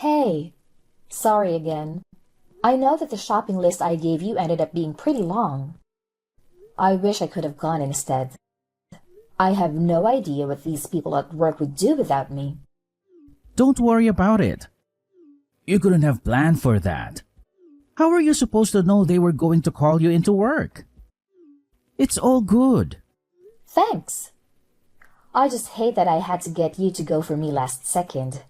Hey, sorry again. I know that the shopping list I gave you ended up being pretty long. I wish I could have gone instead. I have no idea what these people at work would do without me. Don't worry about it. You couldn't have planned for that. How were you supposed to know they were going to call you into work? It's all good. Thanks. I just hate that I had to get you to go for me last second.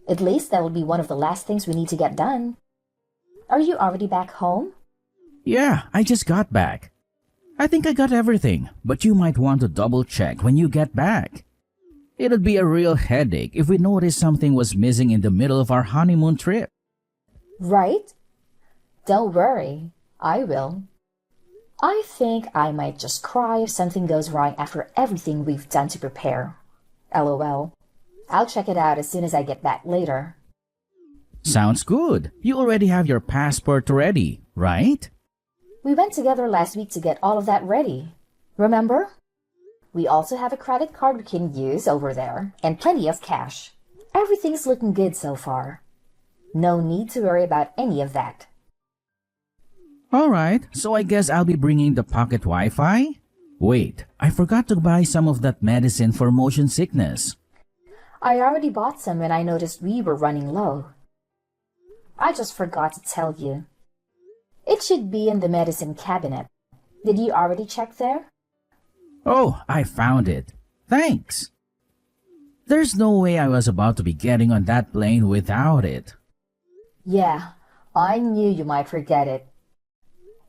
At least that will be one of the last things we need to get done. Are you already back home? Yeah, I just got back. I think I got everything, but you might want to double check when you get back. It'd be a real headache if we noticed something was missing in the middle of our honeymoon trip. Right? Don't worry, I will. I think I might just cry if something goes wrong after everything we've done to prepare. LOL. I'll check it out as soon as I get back later. Sounds good. You already have your passport ready, right? We went together last week to get all of that ready. Remember? We also have a credit card we can use over there, and plenty of cash. Everything's looking good so far. No need to worry about any of that. Alright, so I guess I'll be bringing the pocket Wi-Fi? Wait, I forgot to buy some of that medicine for motion sickness. I already bought some when I noticed we were running low. I just forgot to tell you. It should be in the medicine cabinet. Did you already check there? Oh, I found it. Thanks. There's no way I was about to be getting on that plane without it. Yeah, I knew you might forget it.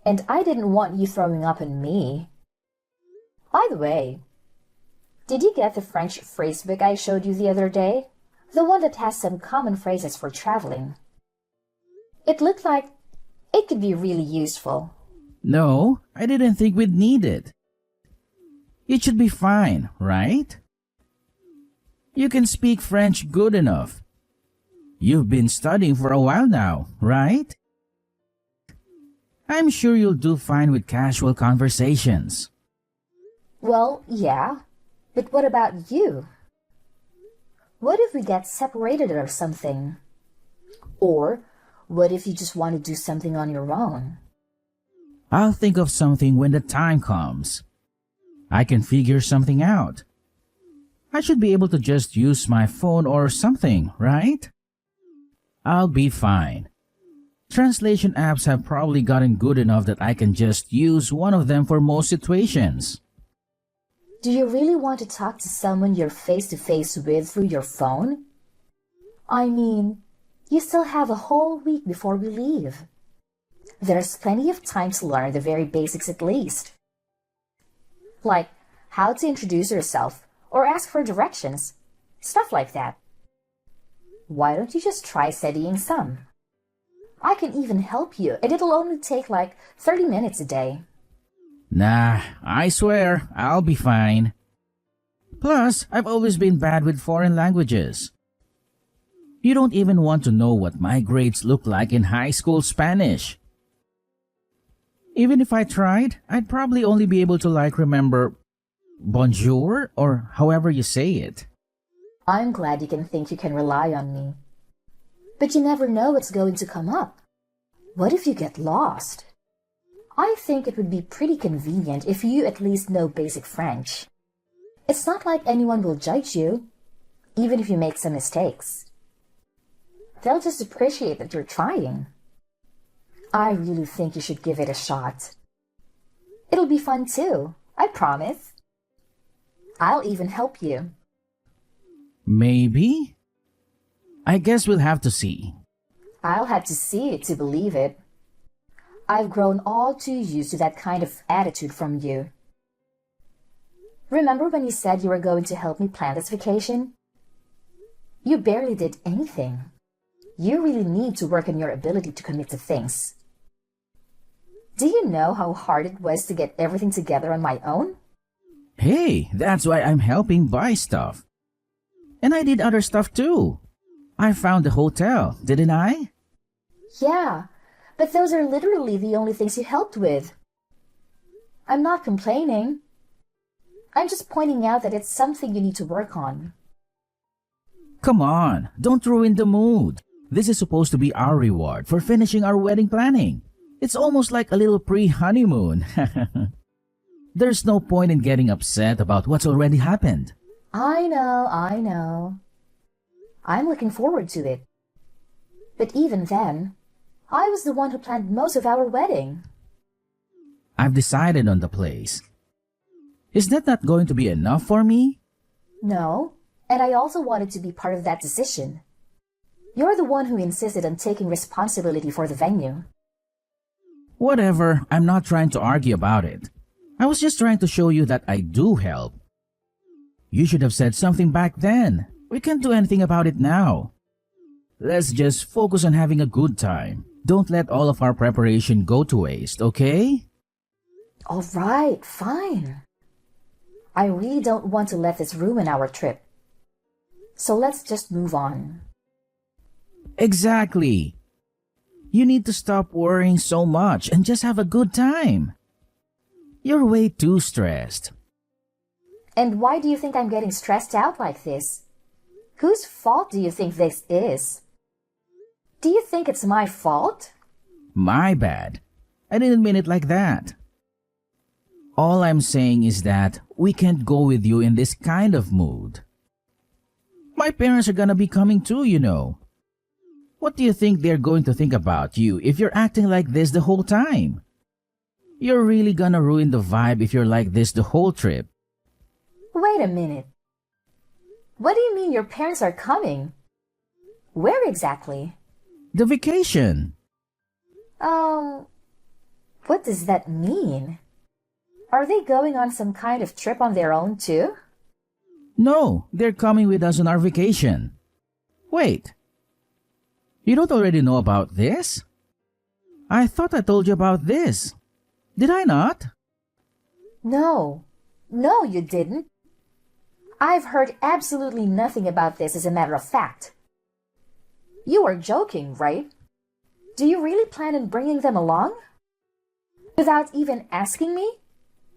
And I didn't want you throwing up on me. By the way, did you get the French phrasebook I showed you the other day? The one that has some common phrases for traveling. It looked like it could be really useful. No, I didn't think we'd need it. It should be fine, right? You can speak French good enough. You've been studying for a while now, right? I'm sure you'll do fine with casual conversations. Well, yeah, but what about you? What if we get separated or something? Or what if you just want to do something on your own? I'll think of something when the time comes. I can figure something out. I should be able to just use my phone or something, right? I'll be fine. Translation apps have probably gotten good enough that I can just use one of them for most situations. Do you really want to talk to someone you're face to face with through your phone? I mean, you still have a whole week before we leave. There's plenty of time to learn the very basics at least. Like how to introduce yourself or ask for directions, stuff like that. Why don't you just try studying some? I can even help you, and it'll only take like 30 minutes a day. Nah, I swear, I'll be fine. Plus, I've always been bad with foreign languages. You don't even want to know what my grades look like in high school Spanish. Even if I tried, I'd probably only be able to remember bonjour or however you say it. I'm glad you can think you can rely on me. But you never know what's going to come up. What if you get lost? I think it would be pretty convenient if you at least know basic French. It's not like anyone will judge you, even if you make some mistakes. They'll just appreciate that you're trying. I really think you should give it a shot. It'll be fun too, I promise. I'll even help you. Maybe? I guess we'll have to see. I'll have to see it to believe it. I've grown all too used to that kind of attitude from you. Remember when you said you were going to help me plan this vacation? You barely did anything. You really need to work on your ability to commit to things. Do you know how hard it was to get everything together on my own? Hey, that's why I'm helping buy stuff. And I did other stuff too. I found the hotel, didn't I? Yeah, but those are literally the only things you helped with. I'm not complaining. I'm just pointing out that it's something you need to work on. Come on, don't ruin the mood. This is supposed to be our reward for finishing our wedding planning. It's almost like a little pre-honeymoon. There's no point in getting upset about what's already happened. I know. I'm looking forward to it. But even then, I was the one who planned most of our wedding. I've decided on the place. Is that not going to be enough for me? No, and I also wanted to be part of that decision. You're the one who insisted on taking responsibility for the venue. Whatever, I'm not trying to argue about it. I was just trying to show you that I do help. You should have said something back then. We can't do anything about it now. Let's just focus on having a good time. Don't let all of our preparation go to waste, okay? All right, fine. I really don't want to let this ruin our trip. So let's just move on. Exactly. You need to stop worrying so much and just have a good time. You're way too stressed. And why do you think I'm getting stressed out like this? Whose fault do you think this is? Do you think it's my fault? My bad. I didn't mean it like that. All I'm saying is that we can't go with you in this kind of mood. My parents are gonna be coming too, you know. What do you think they're going to think about you if you're acting like this the whole time? You're really gonna ruin the vibe if you're like this the whole trip. Wait a minute. What do you mean your parents are coming? Where exactly? The vacation. What does that mean? Are they going on some kind of trip on their own too? No, they're coming with us on our vacation. Wait. You don't already know about this? I thought I told you about this. Did I not? No, you didn't. I've heard absolutely nothing about this as a matter of fact. You are joking, right? Do you really plan on bringing them along? Without even asking me?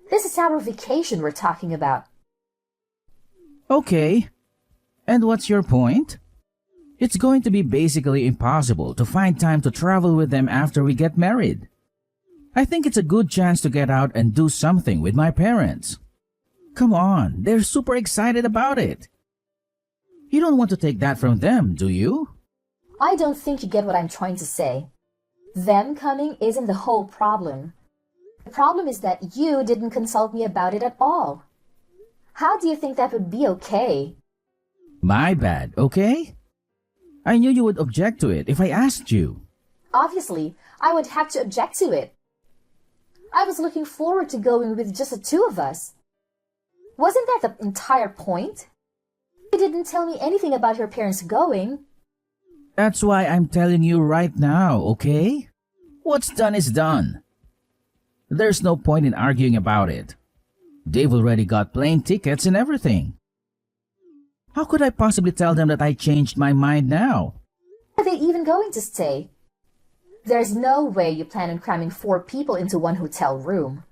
This is our vacation we're talking about. Okay. And what's your point? It's going to be basically impossible to find time to travel with them after we get married. I think it's a good chance to get out and do something with my parents. Come on, they're super excited about it. You don't want to take that from them, do you? I don't think you get what I'm trying to say. Them coming isn't the whole problem. The problem is that you didn't consult me about it at all. How do you think that would be okay? My bad, okay? I knew you would object to it if I asked you. Obviously, I would have to object to it. I was looking forward to going with just the two of us. Wasn't that the entire point? You didn't tell me anything about your parents going. That's why I'm telling you right now, okay? What's done is done. There's no point in arguing about it. They've already got plane tickets and everything. How could I possibly tell them that I changed my mind now? Are they even going to stay? There's no way you plan on cramming 4 people into one hotel room.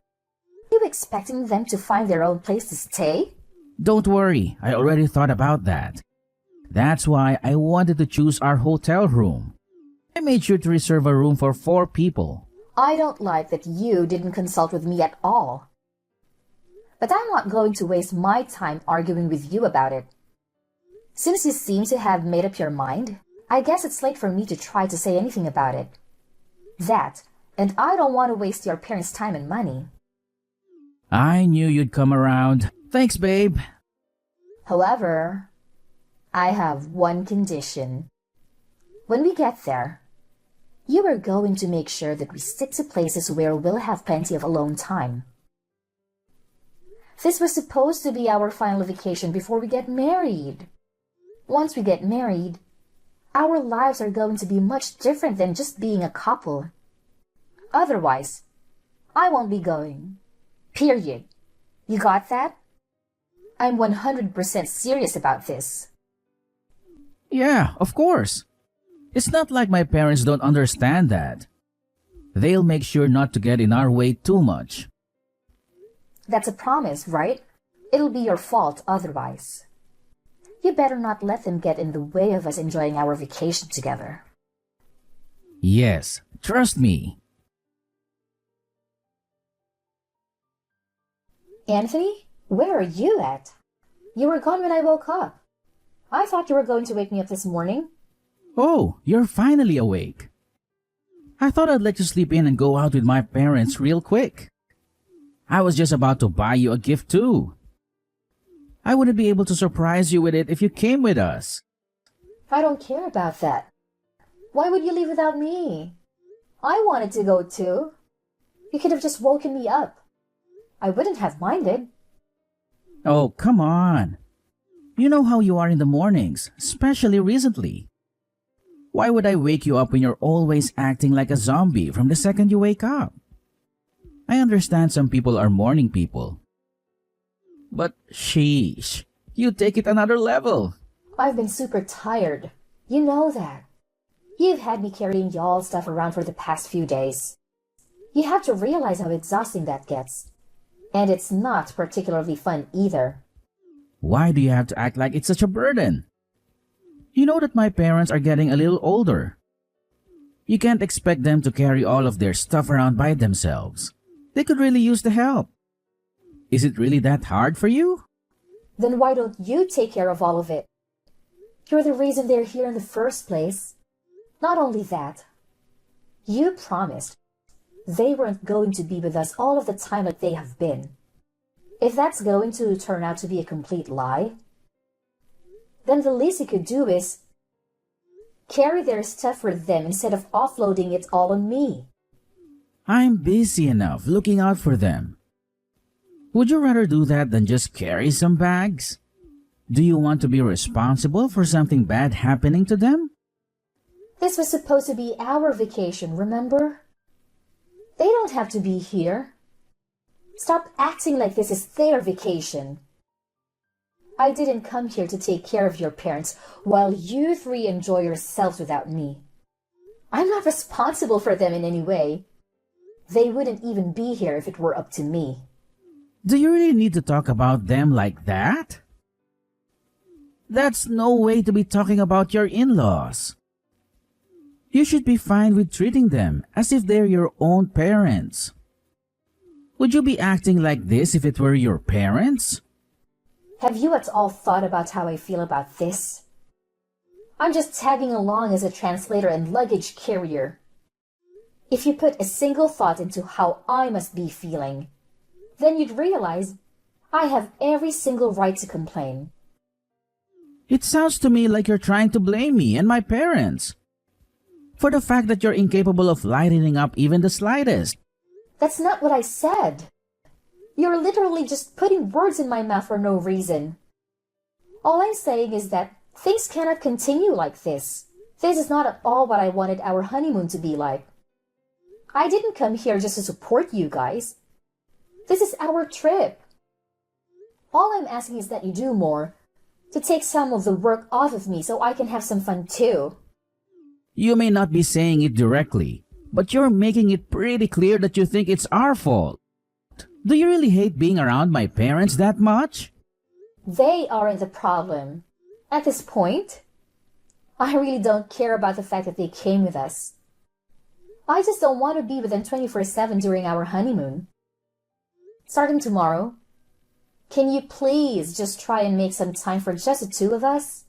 Are you expecting them to find their own place to stay? Don't worry, I already thought about that. That's why I wanted to choose our hotel room. I made sure to reserve a room for 4 people. I don't like that you didn't consult with me at all. But I'm not going to waste my time arguing with you about it. Since you seem to have made up your mind, I guess it's late for me to try to say anything about it. That, and I don't want to waste your parents' time and money. I knew you'd come around. Thanks, babe. However, I have one condition. When we get there, you are going to make sure that we stick to places where we'll have plenty of alone time. This was supposed to be our final vacation before we get married. Once we get married, our lives are going to be much different than just being a couple. Otherwise, I won't be going. Period. You got that? I'm 100% serious about this. Yeah, of course. It's not like my parents don't understand that. They'll make sure not to get in our way too much. That's a promise, right? It'll be your fault otherwise. You better not let them get in the way of us enjoying our vacation together. Yes, trust me. Anthony, where are you at? You were gone when I woke up. I thought you were going to wake me up this morning. Oh, you're finally awake. I thought I'd let you sleep in and go out with my parents real quick. I was just about to buy you a gift too. I wouldn't be able to surprise you with it if you came with us. I don't care about that. Why would you leave without me? I wanted to go too. You could have just woken me up. I wouldn't have minded. Oh, come on. You know how you are in the mornings, especially recently. Why would I wake you up when you're always acting like a zombie from the second you wake up? I understand some people are morning people. But sheesh, you take it another level. I've been super tired. You know that. You've had me carrying y'all's stuff around for the past few days. You have to realize how exhausting that gets. And it's not particularly fun either. Why do you have to act like it's such a burden? You know that my parents are getting a little older. You can't expect them to carry all of their stuff around by themselves. They could really use the help. Is it really that hard for you? Then why don't you take care of all of it? You're the reason they're here in the first place. Not only that, you promised they weren't going to be with us all of the time like they have been. If that's going to turn out to be a complete lie, then the least you could do is carry their stuff for them instead of offloading it all on me. I'm busy enough looking out for them. Would you rather do that than just carry some bags? Do you want to be responsible for something bad happening to them? This was supposed to be our vacation, remember? They don't have to be here. Stop acting like this is their vacation. I didn't come here to take care of your parents while you three enjoy yourselves without me. I'm not responsible for them in any way. They wouldn't even be here if it were up to me. Do you really need to talk about them like that? That's no way to be talking about your in-laws. You should be fine with treating them as if they're your own parents. Would you be acting like this if it were your parents? Have you at all thought about how I feel about this? I'm just tagging along as a translator and luggage carrier. If you put a single thought into how I must be feeling, then you'd realize I have every single right to complain. It sounds to me like you're trying to blame me and my parents for the fact that you're incapable of lightening up even the slightest. That's not what I said. You're literally just putting words in my mouth for no reason. All I'm saying is that things cannot continue like this. This is not at all what I wanted our honeymoon to be like. I didn't come here just to support you guys. This is our trip. All I'm asking is that you do more, to take some of the work off of me so I can have some fun too. You may not be saying it directly, but you're making it pretty clear that you think it's our fault. Do you really hate being around my parents that much? They aren't the problem. At this point, I really don't care about the fact that they came with us. I just don't want to be with them 24/7 during our honeymoon. Starting tomorrow, can you please just try and make some time for just the two of us?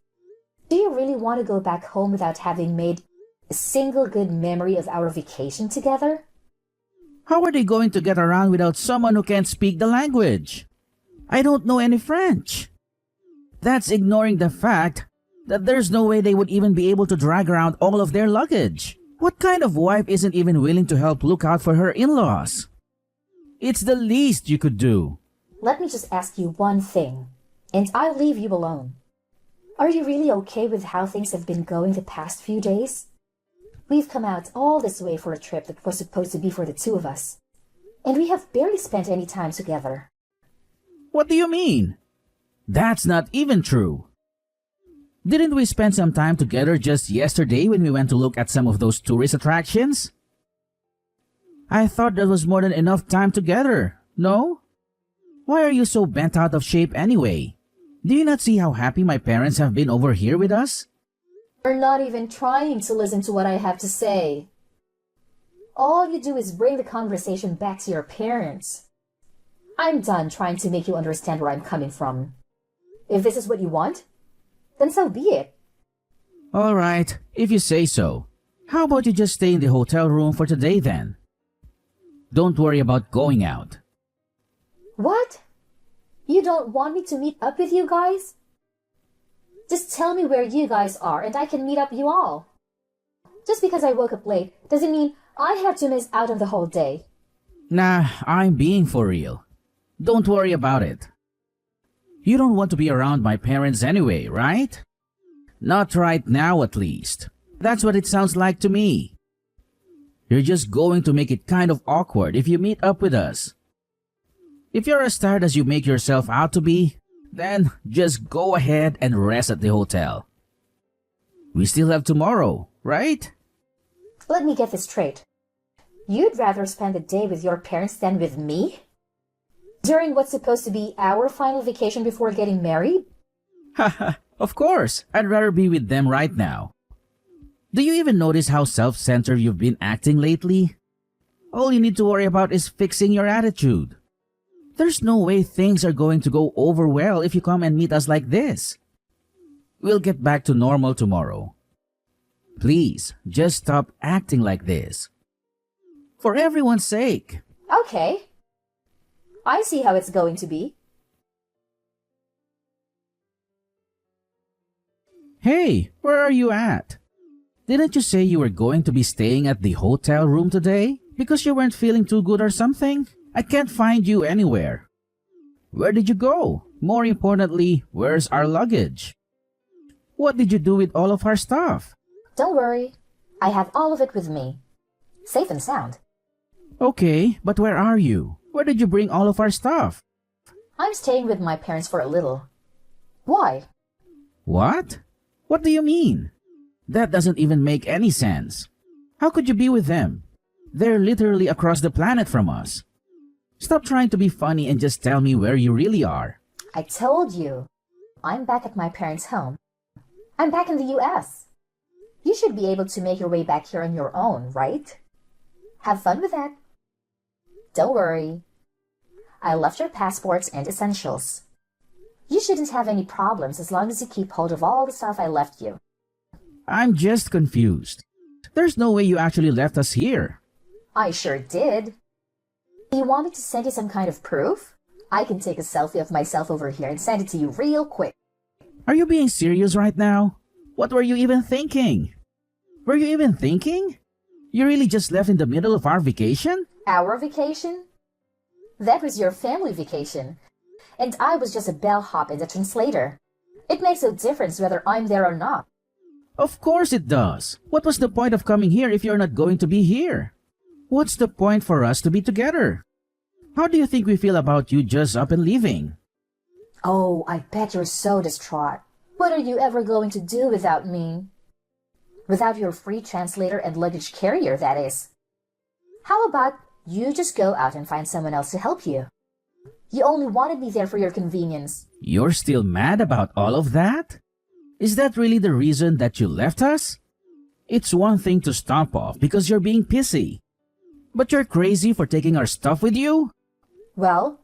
Do you really want to go back home without having made a single good memory of our vacation together? How are they going to get around without someone who can't speak the language? I don't know any French. That's ignoring the fact that there's no way they would even be able to drag around all of their luggage. What kind of wife isn't even willing to help look out for her in-laws? It's the least you could do. Let me just ask you one thing, and I'll leave you alone. Are you really okay with how things have been going the past few days? We've come out all this way for a trip that was supposed to be for the two of us, and we have barely spent any time together. What do you mean? That's not even true. Didn't we spend some time together just yesterday when we went to look at some of those tourist attractions? I thought that was more than enough time together, no? Why are you so bent out of shape anyway? Do you not see how happy my parents have been over here with us? You're not even trying to listen to what I have to say. All you do is bring the conversation back to your parents. I'm done trying to make you understand where I'm coming from. If this is what you want, then so be it. All right, if you say so. How about you just stay in the hotel room for today then? Don't worry about going out. What? You don't want me to meet up with you guys? Just tell me where you guys are and I can meet up you all. Just because I woke up late doesn't mean I have to miss out on the whole day. Nah, I'm being for real. Don't worry about it. You don't want to be around my parents anyway, right? Not right now at least. That's what it sounds like to me. You're just going to make it kind of awkward if you meet up with us. If you're as tired as you make yourself out to be, then just go ahead and rest at the hotel. We still have tomorrow, right? Let me get this straight. You'd rather spend the day with your parents than with me? During what's supposed to be our final vacation before getting married? Haha, of course, I'd rather be with them right now. Do you even notice how self-centered you've been acting lately? All you need to worry about is fixing your attitude. There's no way things are going to go over well if you come and meet us like this. We'll get back to normal tomorrow. Please, just stop acting like this. For everyone's sake. Okay. I see how it's going to be. Hey, where are you at? Didn't you say you were going to be staying at the hotel room today? Because you weren't feeling too good or something? I can't find you anywhere. Where did you go? More importantly, where's our luggage? What did you do with all of our stuff? Don't worry. I have all of it with me. Safe and sound. Okay, but where are you? Where did you bring all of our stuff? I'm staying with my parents for a little. Why? What? What do you mean? That doesn't even make any sense. How could you be with them? They're literally across the planet from us. Stop trying to be funny and just tell me where you really are. I told you. I'm back at my parents' home. I'm back in the US. You should be able to make your way back here on your own, right? Have fun with that. Don't worry. I left your passports and essentials. You shouldn't have any problems as long as you keep hold of all the stuff I left you. I'm just confused. There's no way you actually left us here. I sure did. You want me to send you some kind of proof? I can take a selfie of myself over here and send it to you real quick. Are you being serious right now? What were you even thinking? Were you even thinking? You really just left in the middle of our vacation? Our vacation? That was your family vacation. And I was just a bellhop and a translator. It makes no difference whether I'm there or not. Of course it does. What was the point of coming here if you're not going to be here? What's the point for us to be together? How do you think we feel about you just up and leaving? Oh, I bet you're so distraught. What are you ever going to do without me? Without your free translator and luggage carrier, that is. How about you just go out and find someone else to help you? You only wanted me there for your convenience. You're still mad about all of that? Is that really the reason that you left us? It's one thing to stomp off because you're being pissy. But you're crazy for taking our stuff with you? Well,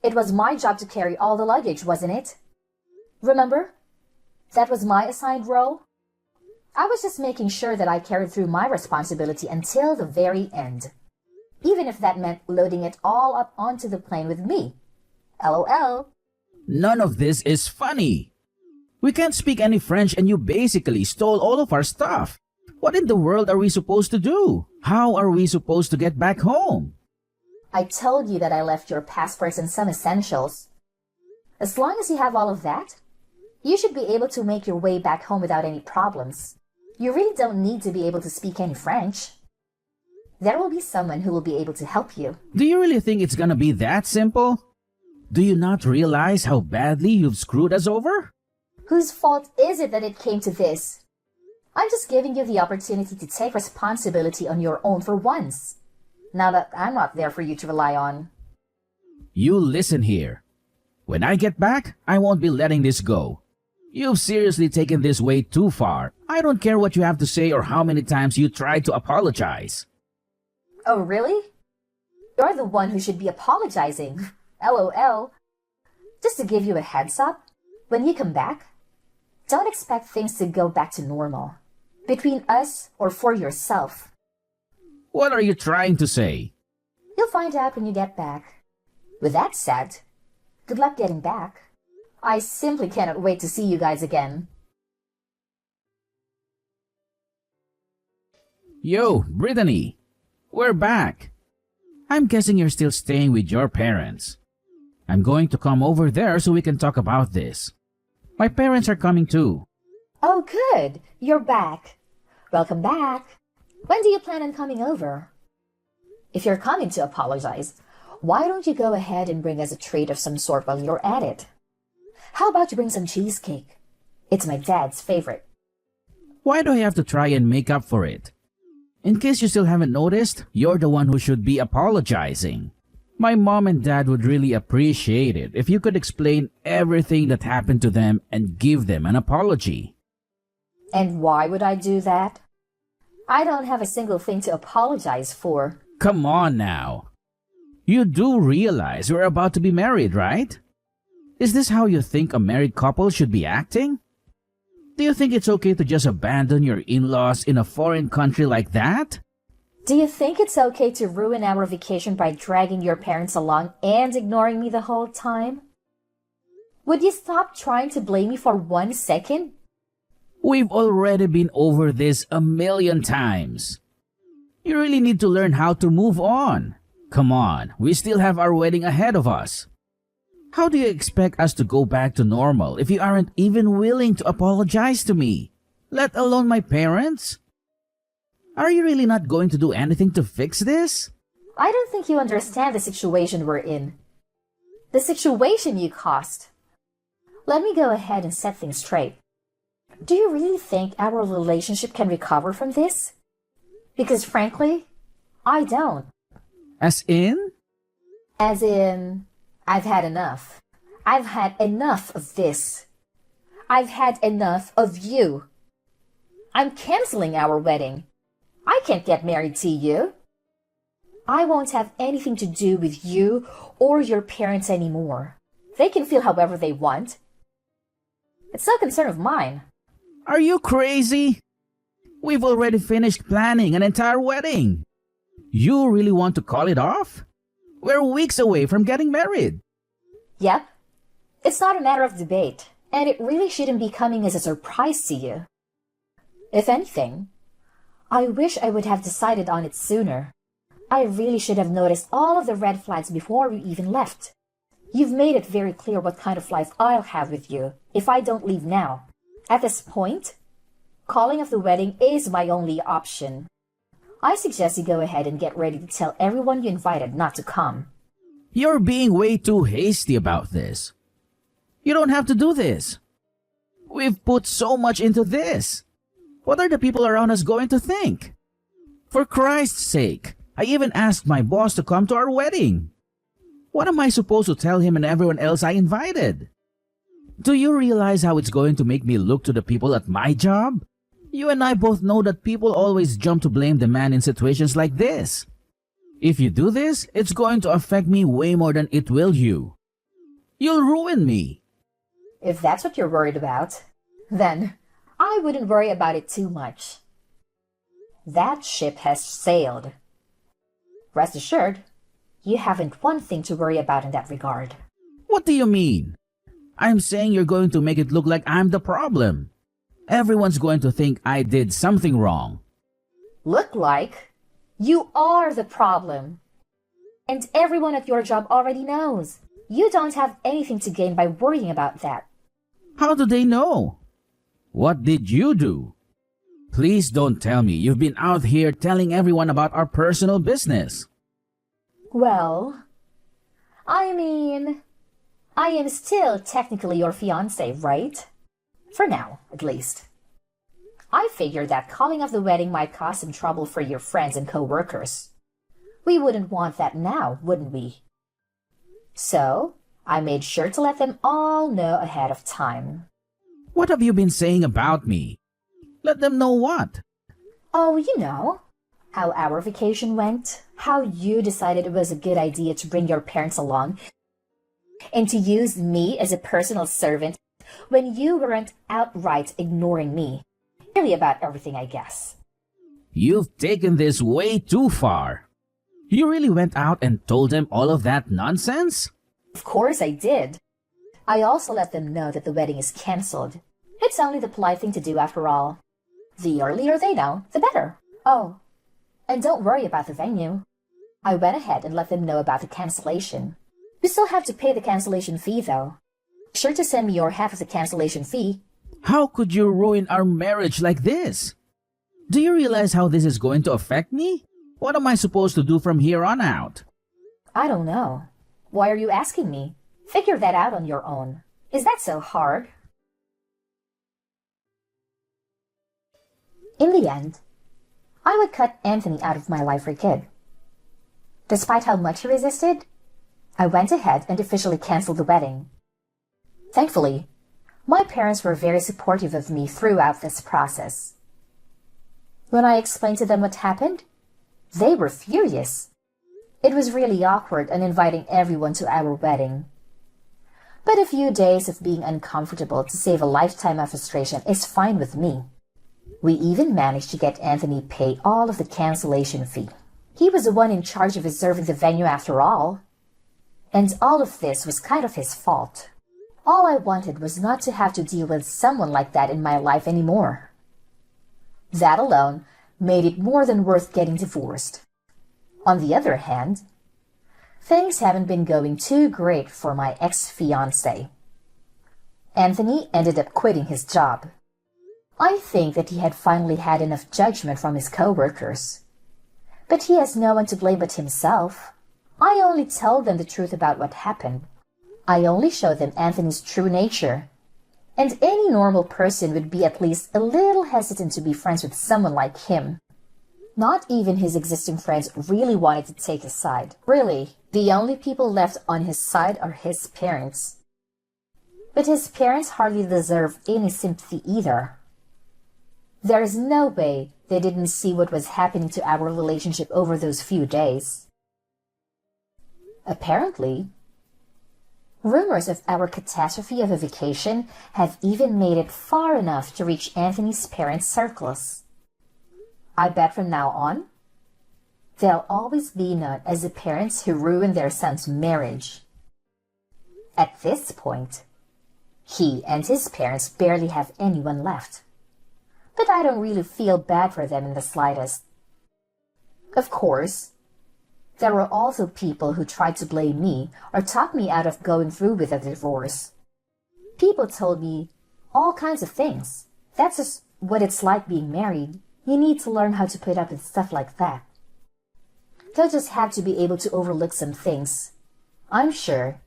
it was my job to carry all the luggage, wasn't it? Remember? That was my assigned role. I was just making sure that I carried through my responsibility until the very end. Even if that meant loading it all up onto the plane with me. LOL. None of this is funny. We can't speak any French and you basically stole all of our stuff. What in the world are we supposed to do? How are we supposed to get back home? I told you that I left your passports and some essentials. As long as you have all of that, you should be able to make your way back home without any problems. You really don't need to be able to speak any French. There will be someone who will be able to help you. Do you really think it's gonna be that simple? Do you not realize how badly you've screwed us over? Whose fault is it that it came to this? I'm just giving you the opportunity to take responsibility on your own for once. Now that I'm not there for you to rely on. You listen here. When I get back, I won't be letting this go. You've seriously taken this way too far. I don't care what you have to say or how many times you try to apologize. Oh, really? You're the one who should be apologizing. LOL. Just to give you a heads up, when you come back, don't expect things to go back to normal. Between us or for yourself. What are you trying to say? You'll find out when you get back. With that said, good luck getting back. I simply cannot wait to see you guys again. Yo, Brittany, we're back. I'm guessing you're still staying with your parents. I'm going to come over there so we can talk about this. My parents are coming too. Oh, good. You're back. Welcome back. When do you plan on coming over? If you're coming to apologize, why don't you go ahead and bring us a treat of some sort while you're at it? How about you bring some cheesecake? It's my dad's favorite. Why do I have to try and make up for it? In case you still haven't noticed, you're the one who should be apologizing. My mom and dad would really appreciate it if you could explain everything that happened to them and give them an apology. And why would I do that? I don't have a single thing to apologize for. Come on now. You do realize we're about to be married, right? Is this how you think a married couple should be acting? Do you think it's okay to just abandon your in-laws in a foreign country like that? Do you think it's okay to ruin our vacation by dragging your parents along and ignoring me the whole time? Would you stop trying to blame me for 1 second? We've already been over this a million times. You really need to learn how to move on. Come on, we still have our wedding ahead of us. How do you expect us to go back to normal if you aren't even willing to apologize to me, let alone my parents? Are you really not going to do anything to fix this? I don't think you understand the situation we're in. The situation you caused. Let me go ahead and set things straight. Do you really think our relationship can recover from this? Because frankly, I don't. As in? As in, I've had enough. I've had enough of this. I've had enough of you. I'm canceling our wedding. I can't get married to you. I won't have anything to do with you or your parents anymore. They can feel however they want. It's no concern of mine. Are you crazy? We've already finished planning an entire wedding. You really want to call it off? We're weeks away from getting married. Yep. It's not a matter of debate, and it really shouldn't be coming as a surprise to you. If anything, I wish I would have decided on it sooner. I really should have noticed all of the red flags before we even left. You've made it very clear what kind of life I'll have with you if I don't leave now. At this point, calling off the wedding is my only option. I suggest you go ahead and get ready to tell everyone you invited not to come. You're being way too hasty about this. You don't have to do this. We've put so much into this. What are the people around us going to think? For Christ's sake, I even asked my boss to come to our wedding. What am I supposed to tell him and everyone else I invited? Do you realize how it's going to make me look to the people at my job? You and I both know that people always jump to blame the man in situations like this. If you do this, it's going to affect me way more than it will you. You'll ruin me. If that's what you're worried about, then I wouldn't worry about it too much. That ship has sailed. Rest assured, you haven't one thing to worry about in that regard. What do you mean? I'm saying you're going to make it look like I'm the problem. Everyone's going to think I did something wrong. Look like? You are the problem. And everyone at your job already knows. You don't have anything to gain by worrying about that. How do they know? What did you do? Please don't tell me you've been out here telling everyone about our personal business. Well, I am still technically your fiancé, right? For now, at least. I figured that calling off the wedding might cause some trouble for your friends and co-workers. We wouldn't want that now, wouldn't we? So, I made sure to let them all know ahead of time. What have you been saying about me? Let them know what? Oh, you know, how our vacation went, how you decided it was a good idea to bring your parents along, and to use me as a personal servant when you weren't outright ignoring me. Really about everything, I guess. You've taken this way too far. You really went out and told them all of that nonsense? Of course I did. I also let them know that the wedding is cancelled. It's only the polite thing to do after all. The earlier they know, the better. Oh, and don't worry about the venue. I went ahead and let them know about the cancellation. We still have to pay the cancellation fee though. Be sure to send me your half of the cancellation fee. How could you ruin our marriage like this? Do you realize how this is going to affect me? What am I supposed to do from here on out? I don't know. Why are you asking me? Figure that out on your own. Is that so hard? In the end, I would cut Anthony out of my life for good. Despite how much he resisted, I went ahead and officially canceled the wedding. Thankfully, my parents were very supportive of me throughout this process. When I explained to them what happened, they were furious. It was really awkward and inviting everyone to our wedding. But a few days of being uncomfortable to save a lifetime of frustration is fine with me. We even managed to get Anthony pay all of the cancellation fee. He was the one in charge of reserving the venue after all. And all of this was kind of his fault. All I wanted was not to have to deal with someone like that in my life anymore. That alone made it more than worth getting divorced. On the other hand, things haven't been going too great for my ex-fiancé. Anthony ended up quitting his job. I think that he had finally had enough judgment from his co-workers. But he has no one to blame but himself. I only told them the truth about what happened. I only showed them Anthony's true nature. And any normal person would be at least a little hesitant to be friends with someone like him. Not even his existing friends really wanted to take his side. Really, the only people left on his side are his parents. But his parents hardly deserve any sympathy either. There is no way they didn't see what was happening to our relationship over those few days. Apparently, rumors of our catastrophe of a vacation have even made it far enough to reach Anthony's parents' circles. I bet from now on, they'll always be known as the parents who ruined their son's marriage. At this point, he and his parents barely have anyone left. But I don't really feel bad for them in the slightest. Of course, there were also people who tried to blame me or talk me out of going through with a divorce. People told me all kinds of things. That's just what it's like being married. You need to learn how to put up with stuff like that. They'll just have to be able to overlook some things. I'm sure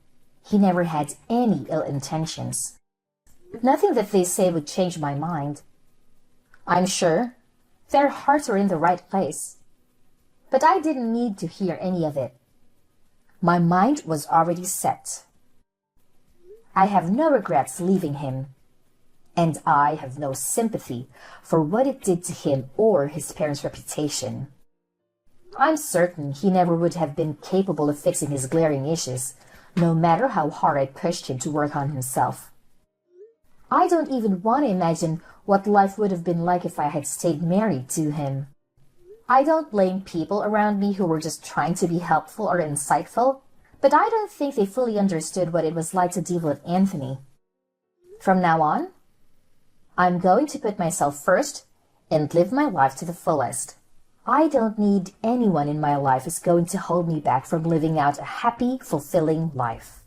he never had any ill intentions. Nothing that they say would change my mind. I'm sure their hearts were in the right place. But I didn't need to hear any of it. My mind was already set. I have no regrets leaving him, and I have no sympathy for what it did to him or his parents' reputation. I'm certain he never would have been capable of fixing his glaring issues, no matter how hard I pushed him to work on himself. I don't even want to imagine what life would have been like if I had stayed married to him. I don't blame people around me who were just trying to be helpful or insightful, but I don't think they fully understood what it was like to deal with Anthony. From now on, I'm going to put myself first and live my life to the fullest. I don't need anyone in my life who's going to hold me back from living out a happy, fulfilling life.